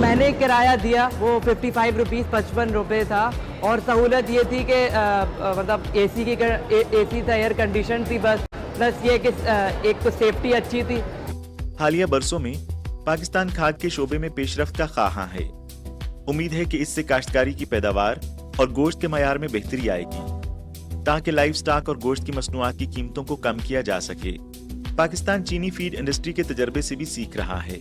میں نے کرایہ دیا وہ 55 روپیز 55 روپے تھا اور سہولت یہ تھی کہ مطلب اے سی تھا, ایئر کنڈیشن تھی بس, پلس یہ کہ ایک تو سیفٹی اچھی تھی. حالیہ برسوں میں پاکستان کھاد کے شعبے میں پیش رفت کا خواہاں ہے. امید ہے کہ اس سے کاشتکاری کی پیداوار اور گوشت کے معیار میں بہتری آئے گی تاکہ لائف سٹاک اور گوشت کی مصنوعات کی قیمتوں کو کم کیا جا سکے. پاکستان چینی فیڈ انڈسٹری کے تجربے سے بھی سیکھ رہا ہے.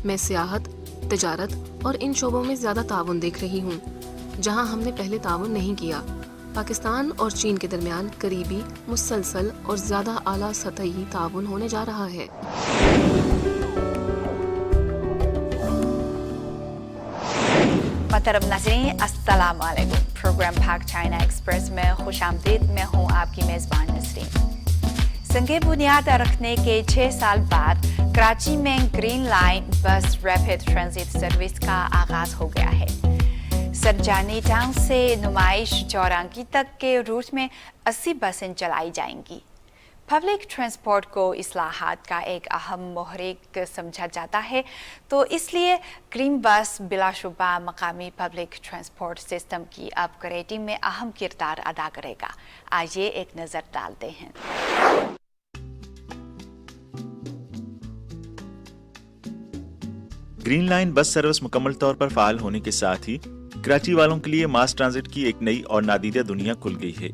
میں سیاحت, تجارت اور ان شعبوں میں زیادہ تعاون دیکھ رہی ہوں جہاں ہم نے پہلے تعاون نہیں کیا. پاکستان اور چین کے درمیان قریبی, مسلسل اور زیادہ اعلیٰ سطحی تعاون ہونے جا رہا ہے. محترم ناظرین السلام علیکم. پروگرام پاک چائنا ایکسپریس میں خوش آمدید. میں ہوں آپ کی میزبان نسرین. سنگ بنیاد رکھنے کے 6 سال بعد کراچی میں green line bus rapid transit service کا آغاز ہو گیا ہے. سرجانی ٹاؤن سے نمائش چورانگی تک کے روٹ میں 80 بسیں چلائی جائیں گی. پبلک ٹرانسپورٹ کو اصلاحات کا ایک اہم محرک سمجھا جاتا ہے تو اس لیے گرین بس بلا شبہ مقامی پبلک ٹرانسپورٹ سسٹم کی اپ گریڈنگ میں اہم کردار ادا کرے گا. آئیے ایک نظر ڈالتے ہیں. گرین لائن بس سروس مکمل طور پر فعال ہونے کے ساتھ ہی کراچی والوں کے لیے ماس ٹرانزٹ کی ایک نئی اور نادیدہ دنیا کھل گئی ہے.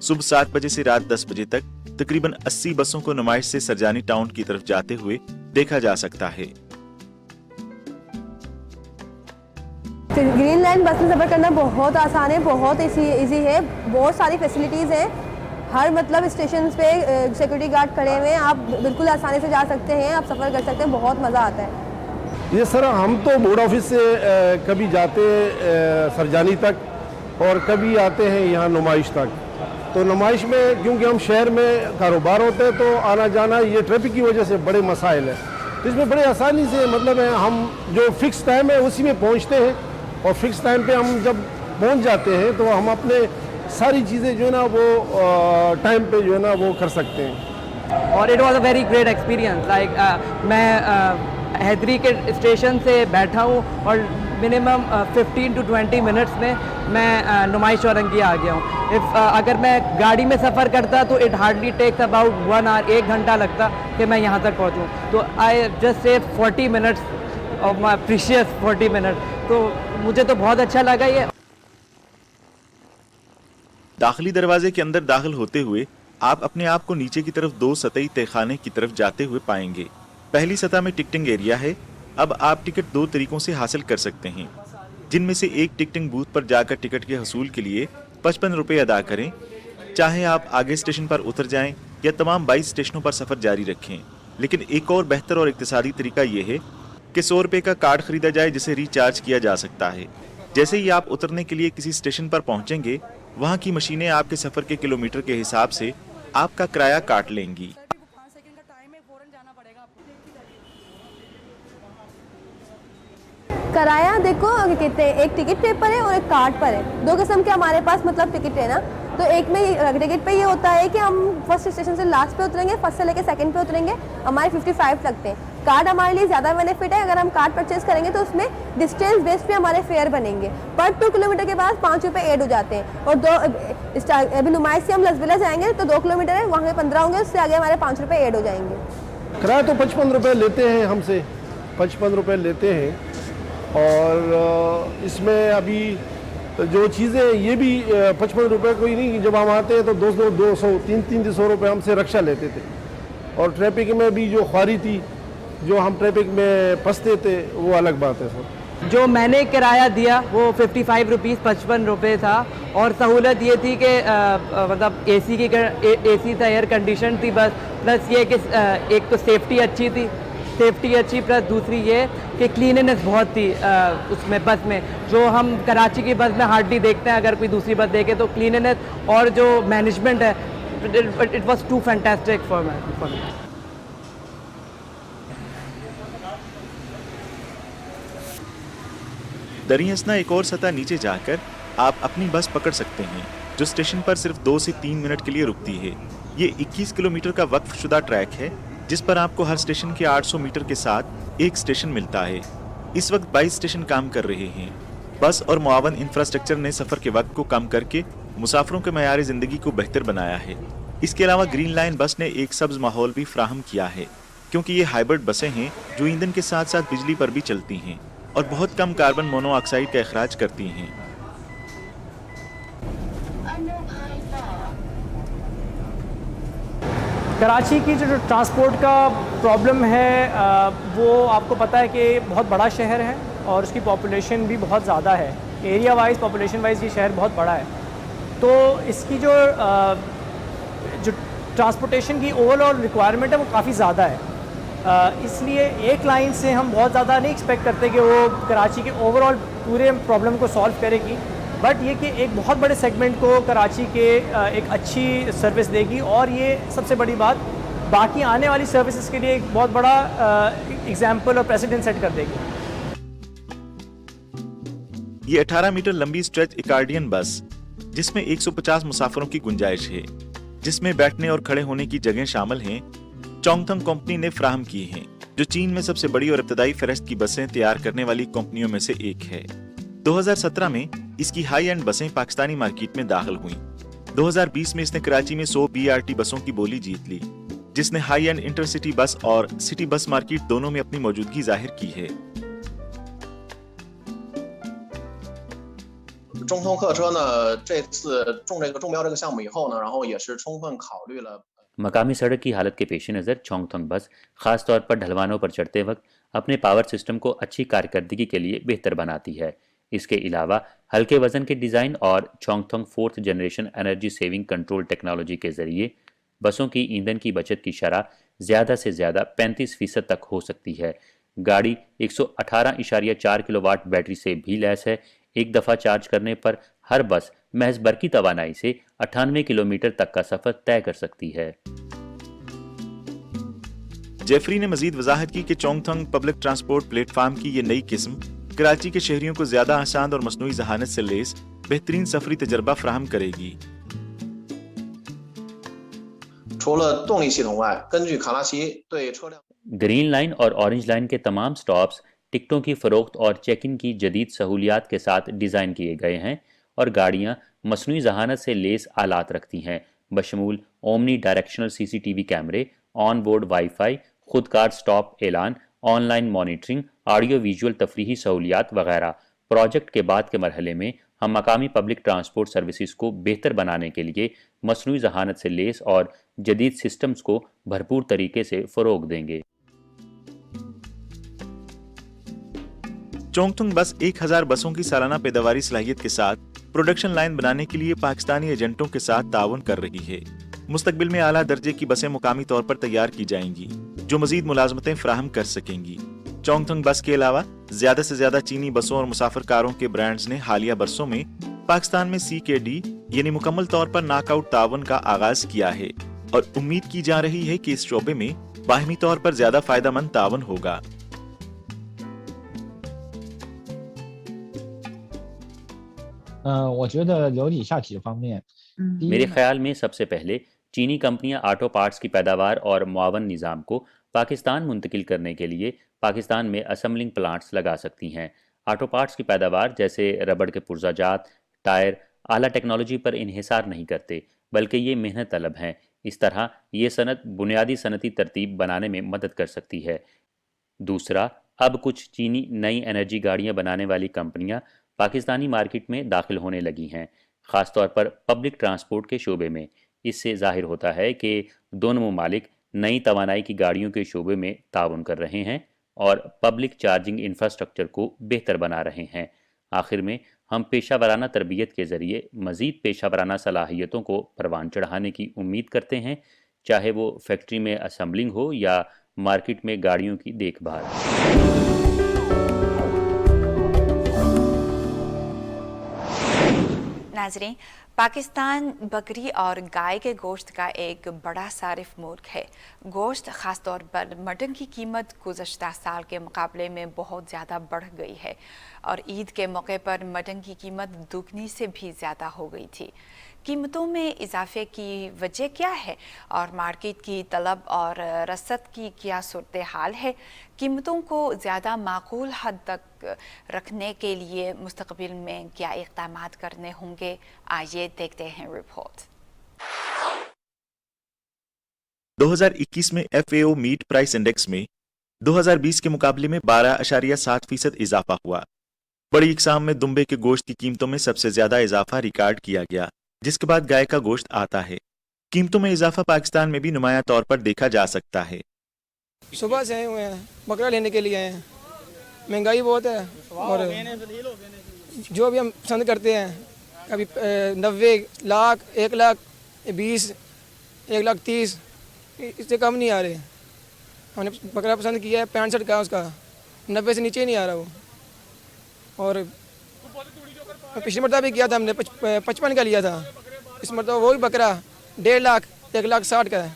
صبح 7 بجے سے رات 10 بجے تک تقریباً 80 بسوں کو نمائش سے سرجانی ٹاؤن کی طرف جاتے ہوئے دیکھا جا سکتا ہے. گرین لائن بس میں سفر کرنا بہت آسان ہے, بہت ایزی ہے. بہت ساری فیسلٹیز ہیں. ہر مطلب اسٹیشنز پہ سیکورٹی گارڈ کھڑے ہوئے ہیں. آپ بالکل آسانی سے جا سکتے ہیں, آپ سفر کر سکتے ہیں. بہت مزہ آتا ہے. یہ سر ہم تو بورڈ آفس سے کبھی جاتے سرجانی تک اور کبھی آتے ہیں یہاں نمائش تک. تو نمائش میں کیونکہ ہم شہر میں کاروبار ہوتے ہیں تو آنا جانا یہ ٹریفک کی وجہ سے بڑے مسائل ہیں. تو اس میں بڑے آسانی سے مطلب ہے ہم جو فکس ٹائم ہے اسی میں پہنچتے ہیں اور فکس ٹائم پہ ہم جب پہنچ جاتے ہیں تو ہم اپنے ساری چیزیں جو ہے نا وہ ٹائم پہ جو ہے نا وہ کر سکتے ہیں. اور it was a very great experience. Like میں حیدری کے اسٹیشن سے بیٹھا ہوں اور منیمم 15 to 20 منٹس میں نمائش چورنگی آ گیا ہوں. اگر میں گاڑی میں سفر کرتا تو it hardly takes about 1 hour, 1 گھنٹہ لگتا کہ میں یہاں تک پہنچوں. تو I just save 40 minutes of my precious 40 minute. تو مجھے تو بہت اچھا لگا یہ. داخلی دروازے کے اندر داخل ہوتے ہوئے آپ اپنے آپ کو نیچے کی طرف 2 سطحی تہخانے کی طرف جاتے ہوئے پائیں گے. پہلی سطح میں ٹکٹنگ ایریا ہے. اب آپ ٹکٹ 2 طریقوں سے حاصل کر سکتے ہیں, جن میں سے ایک ٹکٹنگ بوتھ پر جا کر ٹکٹ کے حصول کے لیے 55 روپے ادا کریں. چاہے آپ آگے اسٹیشن پر اتر جائیں یا تمام 22 اسٹیشنوں پر سفر جاری رکھیں. لیکن ایک اور بہتر اور اقتصادی طریقہ یہ ہے کہ 100 روپے کا کارڈ خریدا جائے جسے ریچارج کیا جا سکتا ہے. جیسے ہی آپ اترنے کے لیے کسی اسٹیشن پر پہنچیں گے وہاں کی مشینیں آپ کے سفر کے کلومیٹر کے حساب سے آپ کا کرایہ کاٹ لیں گی. کرایہ دیکھو کتنے, ایک ٹکٹ پیپر ہے اور ایک کارڈ پر ہے. 2 قسم کے ہمارے پاس مطلب ٹکٹ ہے نا. تو ایک میں ٹکٹ پہ یہ ہوتا ہے کہ ہم فرسٹ اسٹیشن سے لاسٹ پہ اتریں گے, فرسٹ سے لے کے سیکنڈ پہ اتریں گے, ہمارے 55 لگتے ہیں. کارڈ ہمارے لیے زیادہ بینیفٹ ہے. اگر ہم کارڈ پرچیز کریں گے تو اس میں ڈسٹینس بیس پہ ہمارے فیئر بنیں گے. پر 2 کلومیٹر کے بعد 5 روپے ایڈ ہو جاتے ہیں. اور ابھی نمائش سے ہم لسبلا جائیں گے تو 2 کلومیٹر ہے, وہاں پہ 15 ہوں گے, اس سے آگے ہمارے 5 روپے ایڈ ہو جائیں گے. کرایہ تو 55 روپے لیتے ہیں, ہم سے 55 روپے لیتے ہیں. اور اس میں ابھی جو چیزیں یہ بھی 55 روپے کوئی نہیں, جب ہم آتے ہیں تو 200 300 روپے ہم سے رکشہ لیتے تھے. اور ٹریفک میں بھی جو خواری تھی, جو ہم ٹریفک میں پھنستے تھے, وہ الگ بات ہے سر. جو میں نے کرایہ دیا وہ 55 روپیز 55 روپے تھا. اور سہولت یہ تھی کہ مطلب اے سی تھا, ایئر کنڈیشن تھی بس. پلس یہ کہ ایک تو سیفٹی اچھی, پلس دوسری یہ کہ کلیننس بہت تھی اس میں بس میں. جو ہم کراچی کی بس میں ہارڈلی دیکھتے ہیں, اگر کوئی دوسری بس دیکھے تو کلیننس اور جو مینجمنٹ ہے, it was too fantastic for me. دریں اثنا ایک اور سطح نیچے جا کر آپ اپنی بس پکڑ سکتے ہیں جو اسٹیشن پر صرف 2 سے 3 منٹ کے لیے رکتی ہے. یہ 21 کلومیٹر کا وقف شدہ ٹریک ہے जिस पर आपको हर स्टेशन के 800 मीटर के साथ एक स्टेशन मिलता है। इस वक्त 22 स्टेशन काम कर रहे हैं। बस और मुआवन इंफ्रास्ट्रक्चर ने सफर के वक्त को कम करके मुसाफिरों के मयार जिंदगी को बेहतर बनाया है। इसके अलावा ग्रीन लाइन बस ने एक सब्ज माहौल भी फ्राहम किया है, क्योंकि ये हाइब्रिड बसें हैं जो ईंधन के साथ साथ बिजली पर भी चलती हैं और बहुत कम कार्बन मोनोऑक्साइड का अखराज करती हैं। कराची की जो ट्रांसपोर्ट का प्रॉब्लम है वो आपको पता है कि बहुत बड़ा शहर है और उसकी पॉपुलेशन भी बहुत ज़्यादा है। एरिया वाइज पॉपुलेशन वाइज ये शहर बहुत बड़ा है, तो इसकी जो ट्रांसपोर्टेशन की ओवरऑल रिक्वायरमेंट है वो काफ़ी ज़्यादा है। इसलिए एक लाइन से हम बहुत ज़्यादा नहीं एक्सपेक्ट करते कि वो कराची के ओवरऑल पूरे प्रॉब्लम को सॉल्व करेगी, बट ये कि एक बहुत बड़े सेगमेंट को कराची के एक अच्छी सर्विस देगी और ये सबसे बड़ी बात बाकी आने वाली सर्विसेज के लिए एक बहुत बड़ा एग्जाम्पल और प्रेसिडेंट सेट कर देगी। ये 18 मीटर लंबी स्ट्रेच इकार्डियन बस, जिसमें 150 मुसाफिरों की गुंजाइश है, जिसमें बैठने और खड़े होने की जगह शामिल हैं, चोंगथंग कंपनी ने फ्राहम की हैं, जो चीन में सबसे बड़ी और इब्तदाई फहरिस्त की बसें तैयार करने वाली कंपनियों में से एक है। 2017 में इसकी हाई एंड बसें पाकिस्तानी मार्केट में दाखिल हुई। 2020 में इसने कराची में 100 BRT बसों की बोली जीत ली, जिसने हाई एंड इंटरसिटी बस और सिटी बस मार्केट दोनों में अपनी मौजूदगी जाहिर की है। 中通客车呢，这次中这个中标这个项目以后呢，然后也是充分考虑了 मकामी सड़क की हालत के पेश नज़र चोंगथंग बस खास तौर पर ढलवानों पर चढ़ते वक्त अपने पावर सिस्टम को अच्छी कारकर्दगी के लिए बेहतर बनाती है। इसके अलावा हल्के वजन के डिज़ाइन और चोंगथंग 4th generation energy saving control technology के ज़रिए बसों की ईंधन की बचत की शरह ज़्यादा से ज़्यादा 35% तक हो सकती है। गाड़ी 118.4 किलोवाट बैटरी से भी लैस है। एक दफ़ा चार्ज करने पर हर बस महज बरकी तवानाई से 98 किलोमीटर तक का सफ़र तय कर सकती है। जेफरी ने मजीद वजाहत की कि चोंगथंग पब्लिक ट्रांसपोर्ट प्लेटफार्म की ये नई किस्म कराची के शहरियों को ज्यादा आसान और मसनूई जहानत से लेस बेहतरीन सफरी तजर्बा फराहम करेगी। 除了动力系统外，根据卡拉奇对车辆 ग्रीन लाइन और ऑरेंज लाइन के तमाम स्टॉप्स टिकटों की फ़रोख्त और चेक इन की जदीद सहूलियात के साथ डिज़ाइन किए गए हैं और गाड़ियाँ मसनूई जहानत से लेस आलात रखती हैं, बशमूल ओमनी डायरेक्शनल CCTV कैमरे, ऑन बोर्ड वाईफाई, खुदकार स्टॉप ऐलान, ऑनलाइन मॉनिटरिंग, ऑडियो विजुअल तफरीही सहूलियात वगैरह। प्रोजेक्ट के बाद के मरहले में हम मकामी पब्लिक ट्रांसपोर्ट सर्विसेज को बेहतर बनाने के लिए मसनूई जहानत से लेस और जदीद सिस्टम्स को भरपूर तरीके से फ़रोग देंगे। चोंगथंग बस 1000 बसों की सालाना पैदावारी सलाहियत के साथ प्रोडक्शन लाइन बनाने के लिए पाकिस्तानी एजेंटों के साथ ताउन कर रही है। मुस्तकबिल में आला दर्जे की बसें मुकामी तौर पर तैयार की जाएंगी, जो मजीद मुलाजमतें फराहम कर सकेंगी। चोंगथंग बस के अलावा ज्यादा से ज्यादा चीनी बसों और मुसाफिर कारों के ब्रांड्स ने हालिया बरसों में पाकिस्तान में CKD यानी मुकम्मल तौर पर नॉकआउट ताउन का आगाज किया है और उम्मीद की जा रही है कि इस शोबे में बाहमी तौर पर ज्यादा फायदेमंद ताउन होगा। मेरे ख्याल में सबसे पहले चीनी कंपनियां ऑटो पार्ट्स की पैदावार और मुआवन निज़ाम को पाकिस्तान मुंतकिल करने के लिए पाकिस्तान में असम्बलिंग प्लांट्स लगा सकती हैं। ऑटो पार्ट्स की पैदावार जैसे रबड़ के पुर्जाजात, टायर आला टेक्नोलॉजी पर इन्हिसार नहीं करते, बल्कि ये मेहनत तलब हैं। इस तरह ये सनत बुनियादी सनती तरतीब बनाने में मदद कर सकती है। दूसरा, अब कुछ चीनी नई एनर्जी गाड़ियाँ बनाने वाली कंपनियाँ पाकिस्तानी मार्केट में दाखिल होने लगी हैं, ख़ास तौर पर पब्लिक ट्रांसपोर्ट के शोबे में। इससे ज़ाहिर होता है कि दोनों ममालिक नई तवानाई की गाड़ियों के शोबे में ताउन कर रहे हैं और पब्लिक चार्जिंग इंफ्रास्ट्रक्चर को बेहतर बना रहे हैं। आखिर में हम पेशा वराना तरबियत के ज़रिए मज़ीद पेशा वराना सलाहियतों को परवान चढ़ाने की उम्मीद करते हैं, चाहे वो फैक्ट्री में असम्बलिंग हो या मार्केट में गाड़ियों की देखभाल। नाज़रीन, पाकिस्तान बकरी और गाय के गोश्त का एक बड़ा सारिफ मुल्क है। गोश्त ख़ास तौर पर मटन की कीमत गुज़श्ता साल के मुकाबले में बहुत ज़्यादा बढ़ गई है और ईद के मौके पर मटन की कीमत दुगनी से भी ज़्यादा हो गई थी। कीमतों में इजाफे की वजह क्या है और मार्केट की तलब और रसद की क्या सूरत हाल है? कीमतों को ज़्यादा माकूल हद तक रखने के लिए मुस्तकबिल में क्या इक़दाम करने होंगे? आइए देखते हैं रिपोर्ट। 2021 में FAO मीट प्राइस इंडेक्स में 2020 के मुकाबले में 12.7% इजाफा हुआ। बड़ी इकसाम में दुम्बे के गोश्त की कीमतों में सबसे ज्यादा इजाफा रिकॉर्ड किया गया, जिसके बाद गाय का गोश्त आता है। कीमतों में इजाफा पाकिस्तान में भी नुमाया तौर पर देखा जा सकता है। सुबह से आए हुए हैं, बकरा लेने के लिए आए हैं। महंगाई बहुत है और जो भी हम पसंद करते हैं, कभी 90 लाख, 1 लाख 20, 1 लाख 30, इससे कम नहीं आ रहे। हमने बकरा पसंद किया है 65 का, उसका 90 से नीचे ही नहीं आ रहा वो। और पिछली मरतबा भी किया था हमने 55 का लिया था, इस मरतबा वही बकरा 1.5 लाख, 1 लाख 60 का है।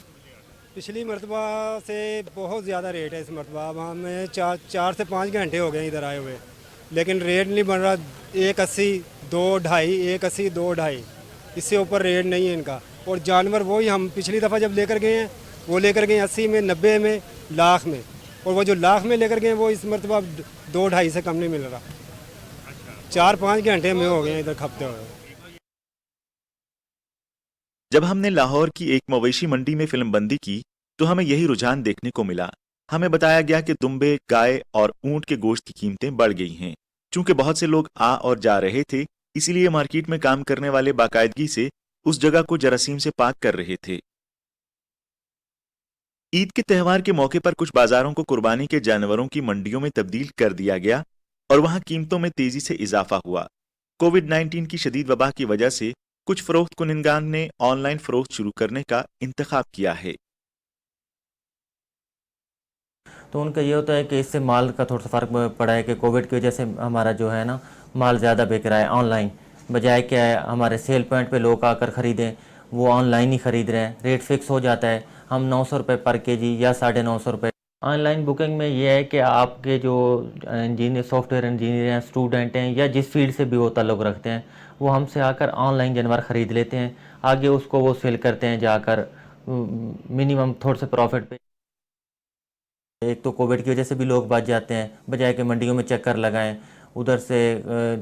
पिछली मरतबा से बहुत ज़्यादा रेट है इस मरतबा। अब हमें 4 से 5 घंटे हो गए इधर आए हुए, लेकिन रेट नहीं बन रहा। 1.80, 2.50, 1.80, 2.50, इससे ऊपर रेट नहीं है इनका। और जानवर वही हम पिछली दफ़ा जब लेकर गए हैं, वो लेकर गए 80 में, 90 में, लाख में, और वो जो लाख में लेकर गए वो इस मरतबा 2-2.5 से कम नहीं मिल रहा। 4-5 घंटे में हो गए इधर खपते हुए। जब हमने लाहौर की एक मवेशी मंडी में फिल्म बंदी की तो हमें यही रुझान देखने को मिला। हमें बताया गया कि दुम्बे, गाय और ऊंट के गोश्त की कीमतें बढ़ गई हैं। चूंकि बहुत से लोग आ और जा रहे थे, इसीलिए मार्केट में काम करने वाले बाकायदगी से उस जगह को जरासीम से पाक कर रहे थे। ईद के त्यौहार के मौके पर कुछ बाजारों को कुर्बानी के जानवरों की मंडियों में तब्दील कर दिया गया और वहां कीमतों में तेजी से इजाफा हुआ। कोविड-19 की शदीद वबा की वजह से कुछ फरोख्त कुनिंदगान ने ऑनलाइन फरोख्त शुरू करने का इंतखाब किया है। तो उनका ये होता है कि इससे माल का थोड़ा सा फ़र्क पड़ा है कि कोविड की वजह से हमारा जो है ना माल ज़्यादा बिक रहा है ऑनलाइन, बजाय क्या है हमारे सेल पॉइंट पे लोग आकर ख़रीदें, वो ऑनलाइन ही ख़रीद रहे हैं। रेट फ़िक्स हो जाता है, हम 900 रुपये पर केजी या 950 रुपये। ऑनलाइन बुकिंग में ये है कि आपके जो इंजीनियर, सॉफ्टवेयर इंजीनियर हैं, स्टूडेंट हैं या जिस फील्ड से भी वो ताल्लुक़ रखते हैं, वो हमसे आकर ऑनलाइन जानवर ख़रीद लेते हैं, आगे उसको वो सेल करते हैं जाकर मिनिमम थोड़े से प्रॉफिट पे। एक तो कोविड की वजह से भी लोग बच जाते हैं, बजाय कि मंडियों में चक्कर लगाएं, उधर से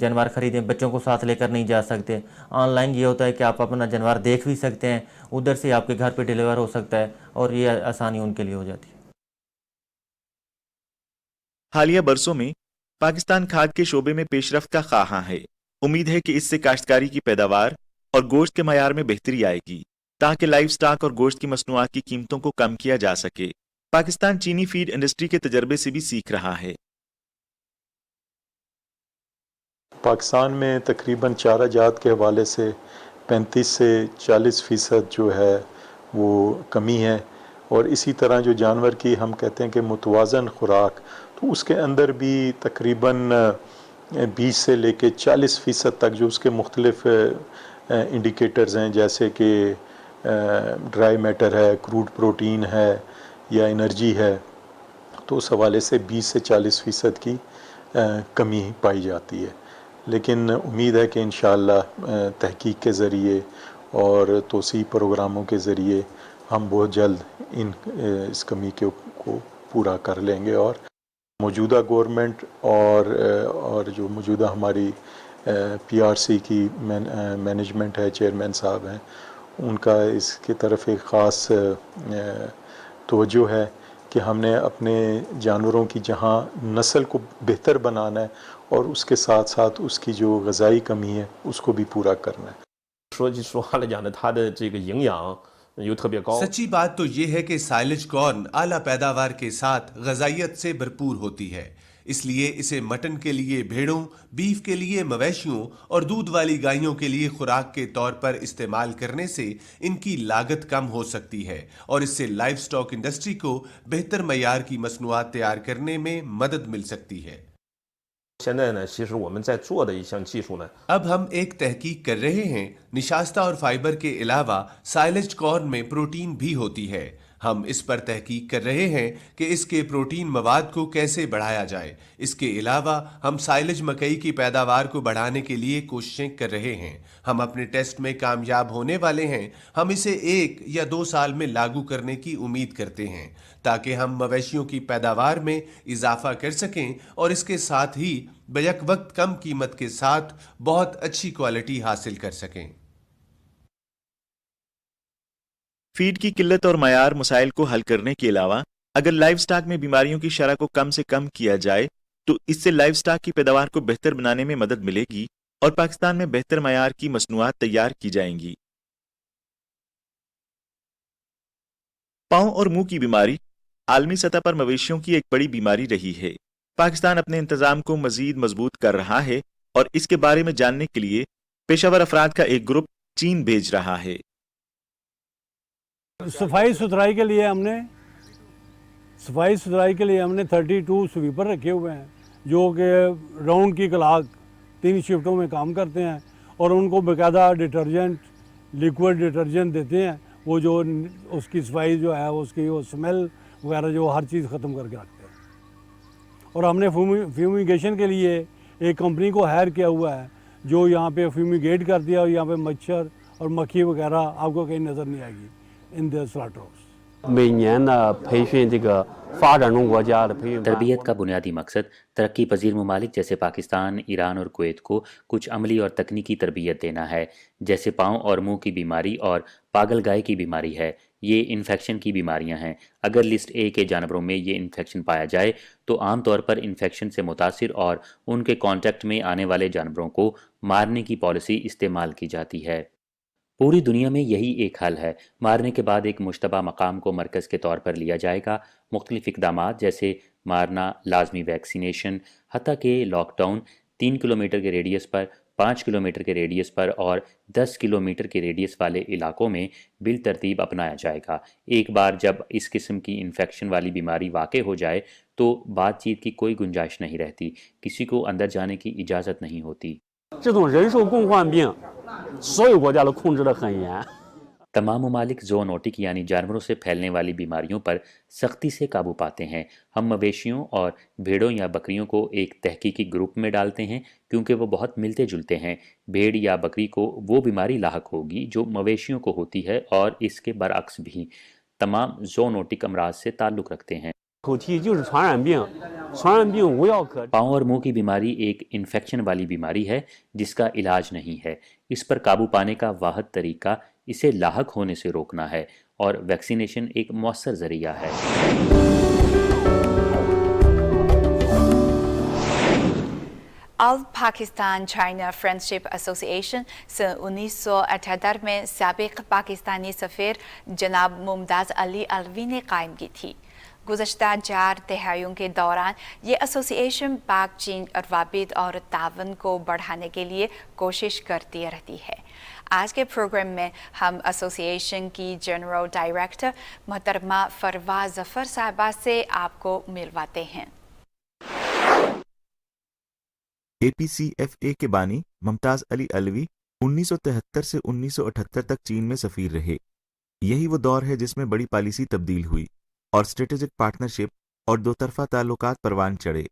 जानवर ख़रीदें, बच्चों को साथ लेकर नहीं जा सकते। ऑनलाइन ये होता है कि आप अपना जानवर देख भी सकते हैं, उधर से आपके घर पे डिलीवर हो सकता है और ये आसानी उनके लिए हो जाती है। हालिया बरसों में पाकिस्तान खाद के शोबे में पेशरफ्त का ख्वाहां है। उम्मीद है कि इससे काश्तकारी की पैदावार और गोश्त के मयार में बेहतरी आएगी, ताकि लाइव स्टॉक और गोश्त की मसनूआत की कीमतों को कम किया जा सके। पाकिस्तान चीनी फीड इंडस्ट्री के तजर्बे से भी सीख रहा है। पाकिस्तान में तकरीबन चारा जात के हवाले से 35 से 40% जो है वो कमी है, और इसी तरह जो जानवर की हम कहते हैं कि मुतवाज़न खुराक, तो उसके अंदर भी तकरीबन 20 से लेके 40% तक जो उसके मुख्तलिफ इंडिकेटर्स हैं, जैसे कि ड्राई मैटर है, क्रूड प्रोटीन है या एनर्जी है, तो उस हवाले से 20 से 40% की कमी पाई जाती है। लेकिन उम्मीद है कि इंशाअल्लाह तहकीक के ज़रिए और तोसी प्रोग्रामों के ज़रिए हम बहुत जल्द इस कमी को पूरा कर लेंगे। और मौजूदा गवर्नमेंट और जो मौजूदा हमारी PRC की मैनेजमेंट है, चेयरमैन साहब हैं, उनका इसकी तरफ एक ख़ास तवज्जो है कि हमने अपने जानवरों की जहाँ नस्ल को बेहतर बनाना है और उसके साथ साथ उसकी जो ग़ज़ाई कमी है उसको भी पूरा करना है। 说句实话来讲呢，它的这个营养又特别高。 सच्ची बात तो ये है कि साइलेज कॉर्न आला पैदावार के साथ ग़ज़ाइयत से भरपूर होती है, इसलिए इसे मटन के लिए भेड़ों, बीफ के लिए मवेशियों और दूध वाली गायों के लिए खुराक के तौर पर इस्तेमाल करने से इनकी लागत कम हो सकती है और इससे लाइव स्टॉक इंडस्ट्री को बेहतर मयार की मसनूआत तैयार करने में मदद मिल सकती है। 现在呢，其实我们在做的一项技术呢， अब हम एक तहकीक कर रहे हैं। निशास्ता और फाइबर के अलावा साइलेज कॉर्न में प्रोटीन भी होती है। हम इस पर तहकीक कर रहे हैं कि इसके प्रोटीन मवाद को कैसे बढ़ाया जाए। इसके अलावा हम साइलेज मकई की पैदावार को बढ़ाने के लिए कोशिशें कर रहे हैं। हम अपने टेस्ट में कामयाब होने वाले हैं। हम इसे 1 या 2 साल में लागू करने की उम्मीद करते हैं ताकि हम मवेशियों की पैदावार में इजाफा कर सकें और इसके साथ ही बैक वक्त कम कीमत के साथ बहुत अच्छी क्वालिटी हासिल कर सकें। फीड की किल्लत और मयार मसाइल को हल करने के अलावा अगर लाइव स्टॉक में बीमारियों की शरह को कम से कम किया जाए तो इससे लाइव स्टॉक की पैदावार को बेहतर बनाने में मदद मिलेगी और पाकिस्तान में बेहतर मयार की मसनूआत तैयार की जाएंगी। पाँव और मुंह की बीमारी आलमी सतह पर मवेशियों की एक बड़ी बीमारी रही है। पाकिस्तान अपने इंतजाम को मजीद मजबूत कर रहा है और इसके बारे में जानने के लिए पेशावर अफराद का एक ग्रुप चीन भेज रहा है। सफाई सुथराई के लिए हमने 32 स्वीपर रखे हुए हैं जो कि राउंड की क्लाक 3 शिफ्टों में काम करते हैं और उनको बाकायदा डिटर्जेंट, लिक्विड डिटर्जेंट देते हैं। वो जो उसकी सफाई जो है उसकी वो स्मेल वगैरह जो हर चीज़ ख़त्म करके रखते हैं। और हमने फ्यूमिगेशन के लिए एक कंपनी को हायर किया हुआ है जो यहाँ पे फ्यूमिगेट करती है और यहाँ पे मच्छर और मक्खी वगैरह आपको कहीं नज़र नहीं आएगी इन द स्लॉटर हाउस। तरबियत का बुनियादी मकसद तरक्की पजीर ममालिक जैसे पाकिस्तान, ईरान और कुवैत को कुछ अमली और तकनीकी तरबियत देना है, जैसे पाँव और मुंह की बीमारी और पागल गाय की बीमारी है। ये इन्फेक्शन की बीमारियां हैं। अगर लिस्ट ए के जानवरों में ये इन्फेक्शन पाया जाए तो आम तौर पर इन्फेक्शन से मुतासिर और उनके कांटेक्ट में आने वाले जानवरों को मारने की पॉलिसी इस्तेमाल की जाती है। पूरी दुनिया में यही एक हल है। मारने के बाद एक मुश्तबा मकाम को मरकज़ के तौर पर लिया जाएगा। मुख्तलिफ इक़दामात जैसे मारना, लाजमी वैक्सीनेशन, हत्ता के लॉकडाउन 3 किलोमीटर के रेडियस पर, 5 किलोमीटर के रेडियस पर और 10 किलोमीटर के रेडियस वाले इलाकों में बिल तरतीब अपनाया जाएगा। एक बार जब इस किस्म की इन्फेक्शन वाली बीमारी वाक़े हो जाए तो बातचीत की कोई गुंजाइश नहीं रहती, किसी को अंदर जाने की इजाज़त नहीं होती। तमाम ममालिक ज़ूनोटिक यानी जानवरों से फैलने वाली बीमारियों पर सख्ती से काबू पाते हैं। हम मवेशियों और भेड़ों या बकरियों को एक तहकीकी ग्रुप में डालते हैं क्योंकि वो बहुत मिलते जुलते हैं। भेड़ या बकरी को वो बीमारी लाहक होगी जो मवेशियों को होती है और इसके बरअक्स भी। तमाम ज़ूनोटिक अमराज से ताल्लुक़ रखते हैं। पाँव और मुंह की बीमारी एक इन्फेक्शन वाली बीमारी है जिसका इलाज नहीं है। इस पर काबू पाने का वाहिद तरीका इसे लाहक होने से रोकना है और वैक्सीनेशन एक मौसर जरिया है। All Pakistan China friendship association सन 1978 में साबिक पाकिस्तानी सफ़ीर जनाब मुमताज़ अली अलवी ने कायम की थी। गुज़श्ता 4 दहाइयों के दौरान ये एसोसिएशन पाक चीन रवाबित और तावन को बढ़ाने के लिए कोशिश करती रहती है। आज के प्रोग्राम में हम एसोसिएशन की जनरल डायरेक्टर मोहतरमा फरवा जफर साहिबा से आपको मिलवाते हैं। APCFA के बानी मुमताज़ अली अलवी 1973 से 1978 तक चीन में सफ़ीर रहे। यही वो दौर है जिसमें बड़ी पॉलिसी तब्दील हुई और स्ट्रेटेजिक पार्टनरशिप और दो तरफा ताल्लुकात परवान चढ़े।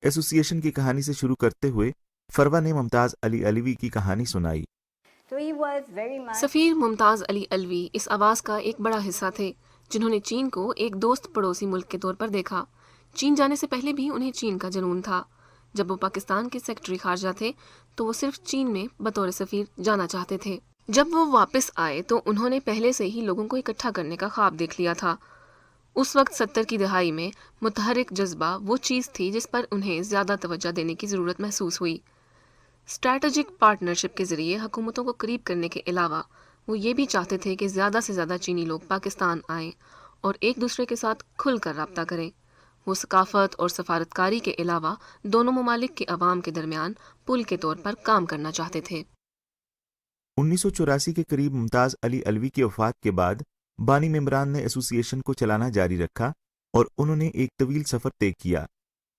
एसोसिएशन की कहानी से शुरू करते हुए फरवा ने मुमताज़ अली अलवी की कहानी सुनाई। सफ़ीर मुमताज़ अली अलवी इस आवाज़ का एक बड़ा हिस्सा थे जिन्होंने चीन को एक दोस्त पड़ोसी मुल्क के तौर पर देखा। चीन जाने से पहले भी उन्हें चीन का जुनून था। जब वो पाकिस्तान के सेक्रेटरी खारजा थे तो वो सिर्फ चीन में बतौर सफ़ीर जाना चाहते थे। जब वो वापस आए तो उन्होंने पहले से ही लोगों को इकट्ठा करने का ख्वाब देख लिया था। उस वक्त 70 की दहाई में मुतहरिक जज्बा वो चीज़ थी जिस पर उन्हें ज़्यादा तवज्जो देने की ज़रूरत महसूस हुई। स्ट्रैटेजिक पार्टनरशिप के ज़रिए हुकूमतों को करीब करने के अलावा वो ये भी चाहते थे कि ज़्यादा से ज़्यादा चीनी लोग पाकिस्तान आएँ और एक दूसरे के साथ खुलकर रब्ता करें। वो सकाफत और सफारतकारी के अलावा दोनों ममालिक के अवाम के दरमियान पुल के तौर पर काम करना चाहते थे। 1984 के करीब मुमताज़ अली अलवी की वफ़ात के बाद बानी मेम्बरान ने एसोसिएशन को चलाना जारी रखा और उन्होंने एक तवील सफ़र तय किया।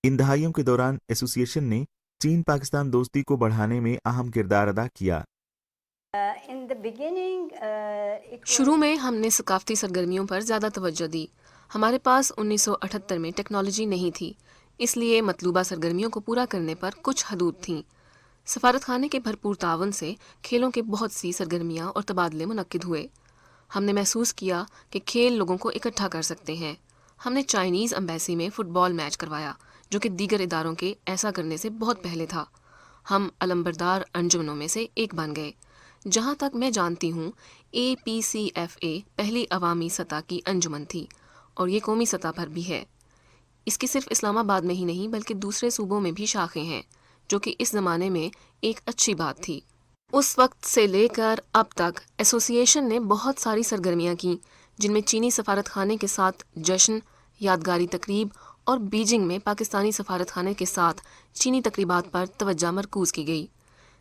इन दहाइयों के दौरान एसोसिएशन ने चीन पाकिस्तान दोस्ती को बढ़ाने में अहम किरदार अदा किया। شروع میں ہم نے ثقافتی سرگرمیوں پر زیادہ توجہ دی. ہمارے پاس 1978 میں ٹیکنالوجی نہیں تھی، اس لیے مطلوبہ سرگرمیوں کو پورا کرنے پر کچھ حدود تھیں. سفارت خانے کے بھرپور تعاون سے کھیلوں کے بہت سی سرگرمیاں اور تبادلے منعقد ہوئے. ہم نے محسوس کیا کہ کھیل لوگوں کو اکٹھا کر سکتے ہیں. ہم نے چائنیز ایمبیسی میں فٹ بال میچ کروایا، جو کہ دیگر اداروں کے ایسا کرنے سے بہت پہلے تھا. ہم علمبردار انجمنوں میں سے ایک بن گئے. جہاں تک میں جانتی ہوں APCFA پہلی عوامی سطح کی انجمن تھی اور یہ قومی سطح پر بھی ہے. اس کی صرف اسلام آباد میں ہی نہیں بلکہ دوسرے صوبوں میں بھی شاخیں ہیں، جو کہ اس زمانے میں ایک اچھی بات تھی. اس وقت سے لے کر اب تک ایسوسی ایشن نے بہت ساری سرگرمیاں کیں، جن میں چینی سفارت خانے کے ساتھ جشن، یادگاری تقریب اور بیجنگ میں پاکستانی سفارت خانے کے ساتھ چینی تقریبات پر توجہ مرکوز کی گئی.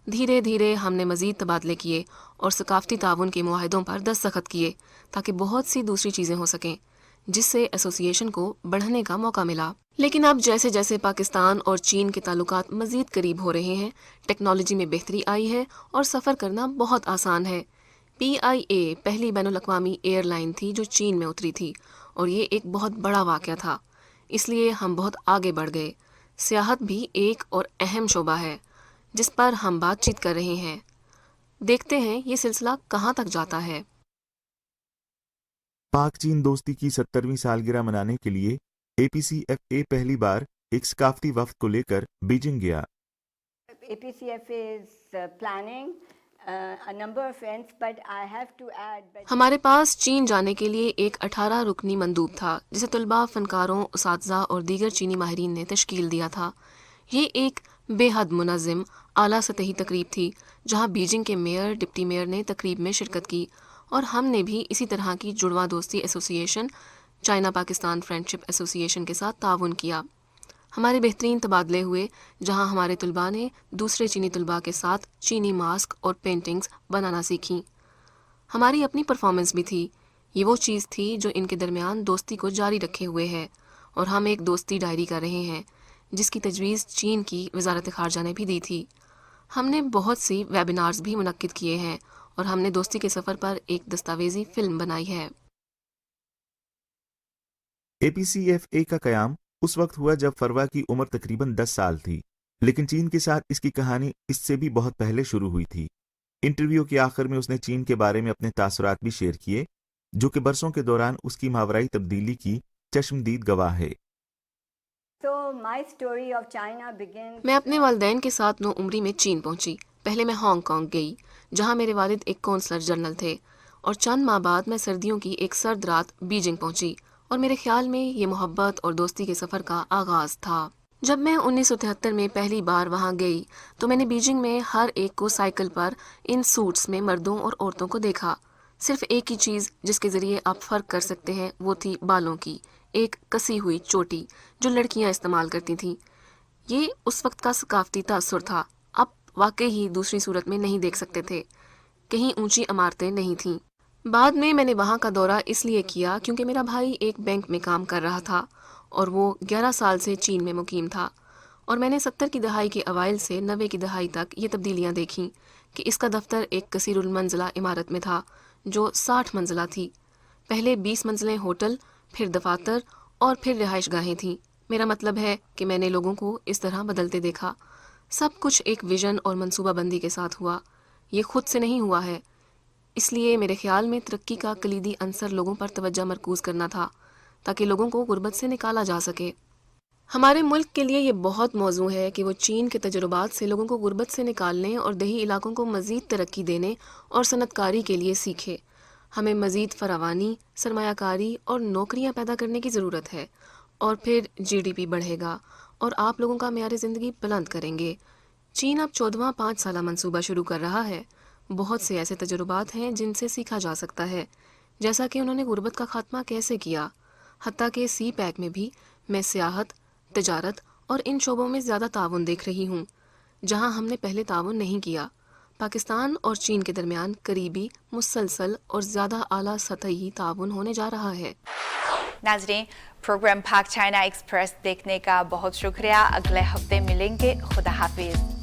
دھیرے دھیرے ہم نے مزید تبادلے کیے اور ثقافتی تعاون کے معاہدوں پر دستخط کیے تاکہ بہت سی دوسری چیزیں ہو سکیں، جس سے ایسوسی ایشن کو بڑھنے کا موقع ملا. لیکن اب جیسے جیسے پاکستان اور چین کے تعلقات مزید قریب ہو رہے ہیں، ٹیکنالوجی میں بہتری آئی ہے اور سفر کرنا بہت آسان ہے. PIA پہلی بین الاقوامی ایئر لائن تھی جو چین میں اتری تھی، اور یہ ایک بہت بڑا واقعہ تھا. اس لیے ہم بہت آگے بڑھ گئے. سیاحت بھی ایک اور اہم شعبہ ہے جس پر ہم بات چیت کر رہے ہیں. دیکھتے ہیں یہ سلسلہ کہاں تک جاتا ہے. پاک چین دوستی کی 70ویں سالگرہ منانے کے لیے APCFA پہلی بار ایک ثقافتی وفد کو لے کر بیجنگ گیا. ہمارے پاس چین جانے کے لیے ایک 18 رکنی مندوب تھا جسے طلباء، فنکاروں، اساتذہ اور دیگر چینی ماہرین نے تشکیل دیا تھا. یہ ایک بے حد منظم اعلیٰ سطحی تقریب تھی جہاں بیجنگ کے میئر، ڈپٹی میئر نے تقریب میں شرکت کی، اور ہم نے بھی اسی طرح کی جڑواں دوستی ایسوسی ایشن، چائنا پاکستان فرینڈشپ ایسوسی ایشن کے ساتھ تعاون کیا. ہمارے بہترین تبادلے ہوئے جہاں ہمارے طلباء نے دوسرے چینی طلباء کے ساتھ چینی ماسک اور پینٹنگز بنانا سیکھیں. ہماری اپنی پرفارمنس بھی تھی. یہ وہ چیز تھی جو ان کے درمیان دوستی کو جاری رکھے ہوئے ہے، اور ہم ایک دوستی ڈائری کر رہے ہیں جس کی تجویز چین کی وزارت خارجہ نے بھی دی تھی. ہم نے بہت سی ویبینارز بھی منعقد کیے ہیں اور ہم نے دوستی کے سفر پر ایک دستاویزی فلم بنائی ہے. APCFA کا قیام اس وقت ہوا جب فروا کی عمر تقریباً 10 سال تھی، لیکن چین کے ساتھ اس کی کہانی اس سے بھی بہت پہلے شروع ہوئی تھی. انٹرویو کے آخر میں اس نے چین کے بارے میں اپنے تاثرات بھی شیئر کیے، جو کہ برسوں کے دوران اس کی ماورائی تبدیلی کی چشمدید گواہ ہے. میں اپنے والدین کے ساتھ 9 عمری میں چین پہنچی. پہلے میں ہانگ کانگ گئی جہاں میرے والد ایک کونسلر جنرل تھے، اور چند ماہ بعد میں سردیوں کی ایک سرد رات بیجنگ پہنچی، اور میرے خیال میں یہ محبت اور دوستی کے سفر کا آغاز تھا. جب میں 1973 میں پہلی بار وہاں گئی تو میں نے بیجنگ میں ہر ایک کو سائیکل پر ان سوٹس میں مردوں اور عورتوں کو دیکھا. صرف ایک ہی چیز جس کے ذریعے آپ فرق کر سکتے ہیں وہ تھی بالوں کی ایک کسی ہوئی چوٹی جو لڑکیاں استعمال کرتی تھیں. یہ اس وقت کا ثقافتی تاثر تھا. اب واقعی ہی دوسری صورت میں نہیں دیکھ سکتے تھے. کہیں اونچی عمارتیں نہیں تھیں. بعد میں نے وہاں کا دورہ اس لیے کیا کیونکہ میرا بھائی ایک بینک میں کام کر رہا تھا اور وہ 11 سال سے چین میں مقیم تھا، اور میں نے 70 کی دہائی کے اوائل سے 90 کی دہائی تک یہ تبدیلیاں دیکھیں کہ اس کا دفتر ایک کثیر المنزلہ عمارت میں تھا جو 60 منزلہ تھی. پہلے 20 منزلیں ہوٹل، پھر دفاتر اور پھر رہائش گاہیں تھیں. میرا مطلب ہے کہ میں نے لوگوں کو اس طرح بدلتے دیکھا. سب کچھ ایک ویژن اور منصوبہ بندی کے ساتھ ہوا. یہ خود سے نہیں ہوا ہے. اس لیے میرے خیال میں ترقی کا کلیدی عنصر لوگوں پر توجہ مرکوز کرنا تھا تاکہ لوگوں کو غربت سے نکالا جا سکے. ہمارے ملک کے لیے یہ بہت موزوں ہے کہ وہ چین کے تجربات سے لوگوں کو غربت سے نکالنے اور دیہی علاقوں کو مزید ترقی دینے اور صنعت کاری کے لیے سیکھے. ہمیں مزید فراوانی، سرمایہ کاری اور نوکریاں پیدا کرنے کی ضرورت ہے، اور پھر GDP بڑھے گا اور آپ لوگوں کا معیار زندگی بلند کریں گے. چین اب 14واں 5 سالہ منصوبہ شروع کر رہا ہے. بہت سے ایسے تجربات ہیں جن سے سیکھا جا سکتا ہے، جیسا کہ انہوں نے غربت کا خاتمہ کیسے کیا. حتیٰ کہ CPEC میں بھی میں سیاحت، تجارت اور ان شعبوں میں زیادہ تعاون دیکھ رہی ہوں جہاں ہم نے پہلے تعاون نہیں کیا. پاکستان اور چین کے درمیان قریبی، مسلسل اور زیادہ اعلیٰ سطحی تعاون ہونے جا رہا ہے. ناظرین، پروگرام پاک چائنا ایکسپریس دیکھنے کا بہت شکریہ. اگلے ہفتے ملیں گے. خدا حافظ.